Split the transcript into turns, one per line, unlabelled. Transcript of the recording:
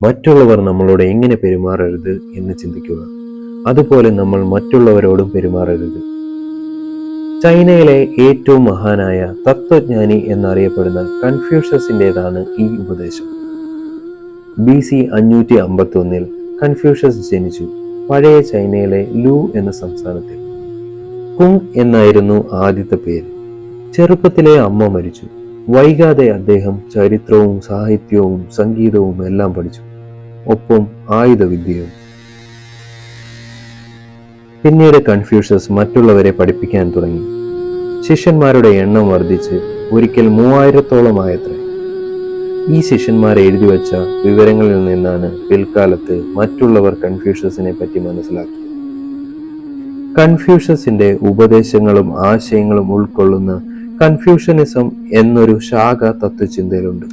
മറ്റുള്ളവർ നമ്മളോട് എങ്ങനെ പെരുമാറരുത് എന്ന് ചിന്തിക്കുക. അതുപോലെ നമ്മൾ മറ്റുള്ളവരോടും പെരുമാറരുത്. ചൈനയിലെ ഏറ്റവും മഹാനായ തത്വജ്ഞാനി എന്നറിയപ്പെടുന്ന കൺഫ്യൂഷ്യസിൻ്റെതാണ് ഈ ഉപദേശം. BC 551 കൺഫ്യൂഷ്യസ് ജനിച്ചു. പഴയ ചൈനയിലെ ലു എന്ന സംസ്ഥാനത്തിൽ. കുങ് എന്നായിരുന്നു ആദ്യത്തെ പേര്. ചെറുപ്പത്തിലെ അമ്മ മരിച്ചു. വൈകാതെ അദ്ദേഹം ചരിത്രവും സാഹിത്യവും സംഗീതവും എല്ലാം പഠിച്ചു, ഒപ്പം ആയുധവിദ്യയും. പിന്നീട് കൺഫ്യൂഷ്യസ് മറ്റുള്ളവരെ പഠിപ്പിക്കാൻ തുടങ്ങി. ശിഷ്യന്മാരുടെ എണ്ണം വർദ്ധിച്ച് ഒരിക്കൽ 3000-ഓളമായത്രേ. ഈ ശിഷ്യന്മാർ എഴുതിവെച്ച വിവരങ്ങളിൽ നിന്നാണ് പിൽക്കാലത്ത് മറ്റുള്ളവർ കൺഫ്യൂഷ്യസിനെ പറ്റി മനസ്സിലാക്കിയത്. കൺഫ്യൂഷ്യസിന്റെ ഉപദേശങ്ങളും ആശയങ്ങളും ഉൾക്കൊള്ളുന്ന കൺഫ്യൂഷ്യനിസം എന്നൊരു ശാഖ തത്വചിന്തയിലുണ്ട്.